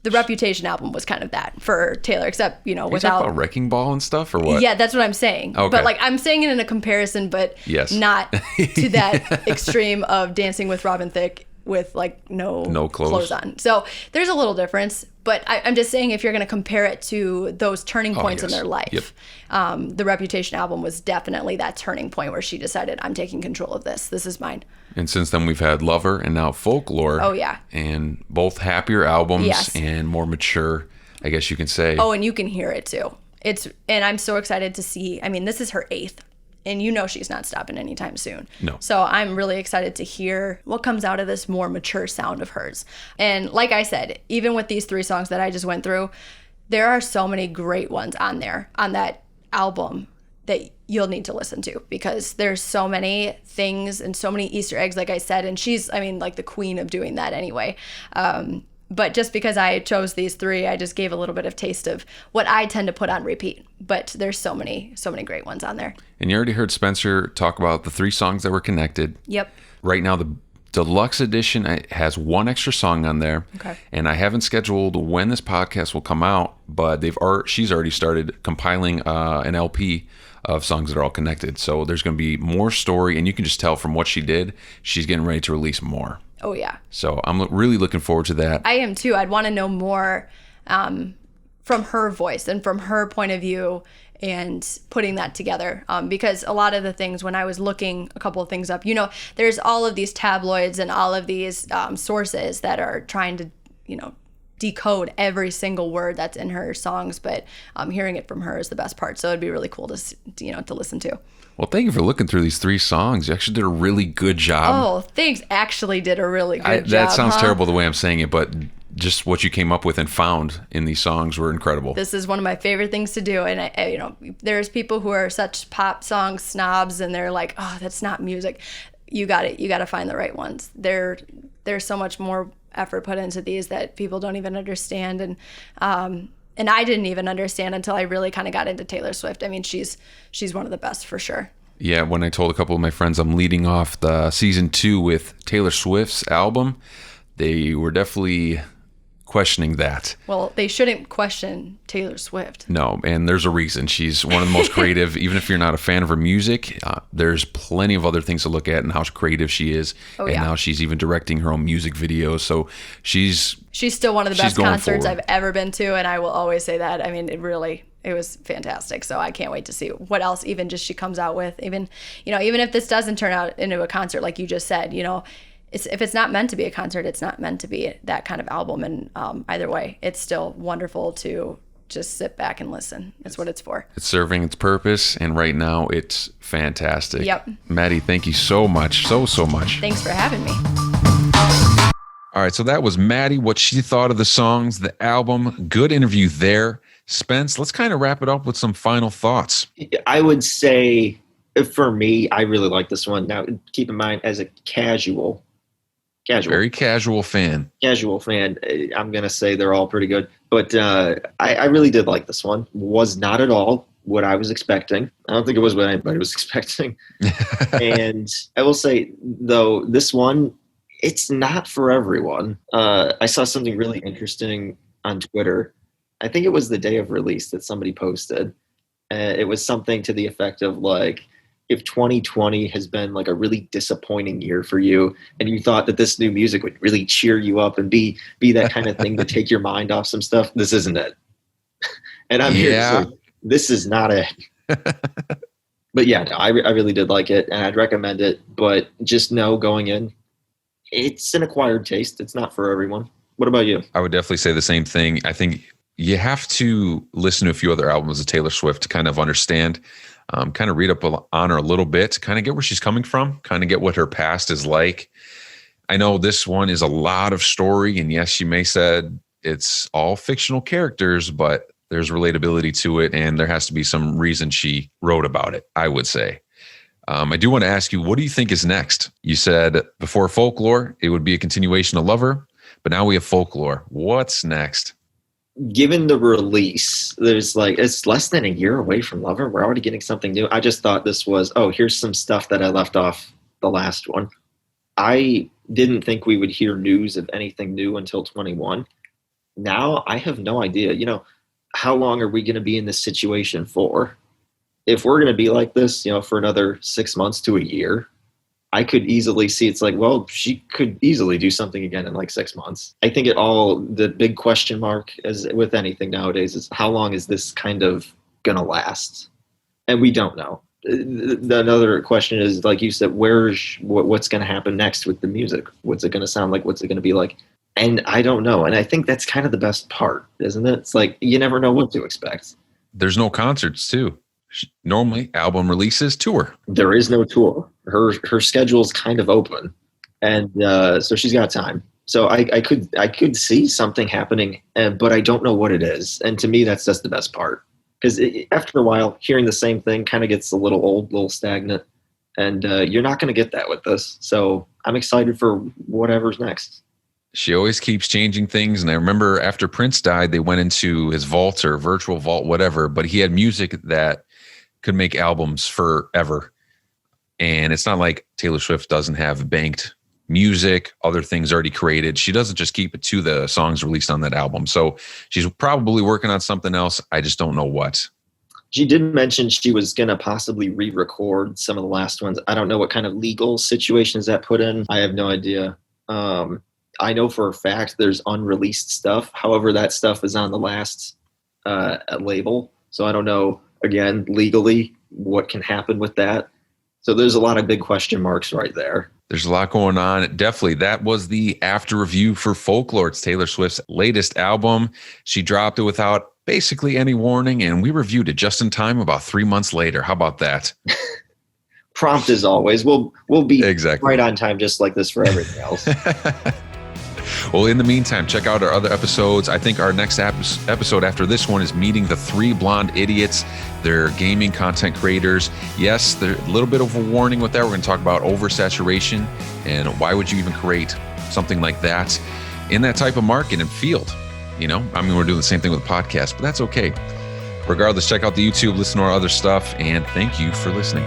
The Reputation album was kind of that for Taylor, except, without... You talk about Wrecking Ball and stuff, or what? Yeah, that's what I'm saying. Okay. But, I'm saying it in a comparison, but not to that extreme of Dancing with Robin Thicke with, no clothes on. So there's a little difference, but I'm just saying if you're going to compare it to those turning points in their life, the Reputation album was definitely that turning point where she decided, I'm taking control of this. This is mine. And since then, we've had Lover and now Folklore. Oh, yeah. And both happier albums and more mature, I guess you can say. Oh, and you can hear it, too. And I'm so excited to see. I mean, this is her 8th. And she's not stopping anytime soon. No. So I'm really excited to hear what comes out of this more mature sound of hers. And like I said, even with these 3 songs that I just went through, there are so many great ones on that album that you'll need to listen to because there's so many things and so many Easter eggs, like I said, and she's, the queen of doing that anyway. But just because I chose these three, I just gave a little bit of taste of what I tend to put on repeat. But there's so many great ones on there. And you already heard Spencer talk about the 3 songs that were connected. Yep. Right now, the deluxe edition has 1 extra song on there. Okay. And I haven't scheduled when this podcast will come out, but she's already started compiling an LP of songs that are all connected. So there's going to be more story, and you can just tell from what she did, she's getting ready to release more. Oh, yeah. So I'm really looking forward to that. I am too. I'd want to know more from her voice and from her point of view and putting that together. Because a lot of the things, when I was looking a couple of things up, there's all of these tabloids and all of these sources that are trying to, decode every single word that's in her songs. But hearing it from her is the best part. So it'd be really cool to listen to. Well, thank you for looking through these 3 songs. You actually did a really good job. Oh, thanks. Actually did a really good job. That sounds terrible the way I'm saying it, but just what you came up with and found in these songs were incredible. This is one of my favorite things to do. And, there's people who are such pop song snobs and they're like, oh, that's not music. You got to find the right ones. There's so much more effort put into these that people don't even understand. And I didn't even understand until I really kind of got into Taylor Swift. I mean, she's one of the best for sure. Yeah, when I told a couple of my friends I'm leading off the season 2 with Taylor Swift's album, they were definitely questioning that. Well, they shouldn't question Taylor Swift. No, and there's a reason. She's one of the most creative. Even if you're not a fan of her music, there's plenty of other things to look at and how creative she is. Oh, and now she's even directing her own music videos. So she's still one of the best concerts I've ever been to, and I will always say that. I mean, it was fantastic. So I can't wait to see what else even just she comes out with. Even if this doesn't turn out into a concert like you just said, if it's not meant to be a concert, it's not meant to be that kind of album. And either way, it's still wonderful to just sit back and listen. That's what it's for. It's serving its purpose, and right now it's fantastic. Yep. Maddie, thank you so much. So much. Thanks for having me. All right, so that was Maddie, what she thought of the songs, the album. Good interview there. Spence, let's kind of wrap it up with some final thoughts. I would say, for me, I really like this one. Now, keep in mind, as a very casual fan, I'm going to say they're all pretty good. But I really did like this one. Was not at all what I was expecting. I don't think it was what anybody was expecting. And I will say, though, this one, it's not for everyone. I saw something really interesting on Twitter. I think it was the day of release that somebody posted. It was something to the effect of like, if 2020 has been like a really disappointing year for you and you thought that this new music would really cheer you up and be that kind of thing to take your mind off some stuff, this isn't it. And I'm here to say, this is not it. But yeah, no, I really did like it and I'd recommend it, but just know going in, it's an acquired taste. It's not for everyone. What about you? I would definitely say the same thing. I think you have to listen to a few other albums of Taylor Swift to kind of understand, kind of read up on her a little bit, kind of get where she's coming from, kind of get what her past is like. I know this one is a lot of story, and yes, she may said it's all fictional characters, but there's relatability to it, and there has to be some reason she wrote about it, I would say. I do want to ask you, what do you think is next? You said before Folklore, it would be a continuation of Lover, but now we have Folklore. What's next? Given the release, there's like, it's less than a year away from Lover. We're already getting something new. I just thought this was, here's some stuff that I left off the last one. I didn't think we would hear news of anything new until 21. Now I have no idea. How long are we going to be in this situation for? If we're going to be like this, for another 6 months to a year, I could easily see it's like, well, she could easily do something again in like 6 months. I think the big question mark, as with anything nowadays, is how long is this kind of going to last? And we don't know. Another question is, like you said, what's going to happen next with the music? What's it going to sound like? What's it going to be like? And I don't know. And I think that's kind of the best part, isn't it? It's like, you never know what to expect. There's no concerts too. Normally album releases, tour. There is no tour. Her schedule is kind of open. And so she's got time. So I could see something happening, but I don't know what it is. And to me, that's just the best part. Because after a while, hearing the same thing kind of gets a little old, a little stagnant. And you're not going to get that with this. So I'm excited for whatever's next. She always keeps changing things. And I remember after Prince died, they went into his vault or virtual vault, whatever, but he had music that could make albums forever. And it's not like Taylor Swift doesn't have banked music, other things already created. She doesn't just keep it to the songs released on that album. So she's probably working on something else. I just don't know what. She did mention she was going to possibly re-record some of the last ones. I don't know what kind of legal situations that put in. I have no idea. I know for a fact there's unreleased stuff. However, that stuff is on the last label. So I don't know, again, legally what can happen with that. So there's a lot of big question marks right there. There's a lot going on. Definitely. That was the after review for Folklore. It's Taylor Swift's latest album. She dropped it without basically any warning, and we reviewed it just in time about 3 months later. How about that? Prompt as always. We'll be exactly right on time, just like this for everything else. Well, in the meantime, check out our other episodes. I think our next episode after this one is meeting the 3 blonde idiots. They're gaming content creators. Yes, there's a little bit of a warning with that. We're going to talk about oversaturation and why would you even create something like that in that type of market and field. You know, I mean, we're doing the same thing with podcasts, but that's okay. Regardless, check out the YouTube, listen to our other stuff, and thank you for listening.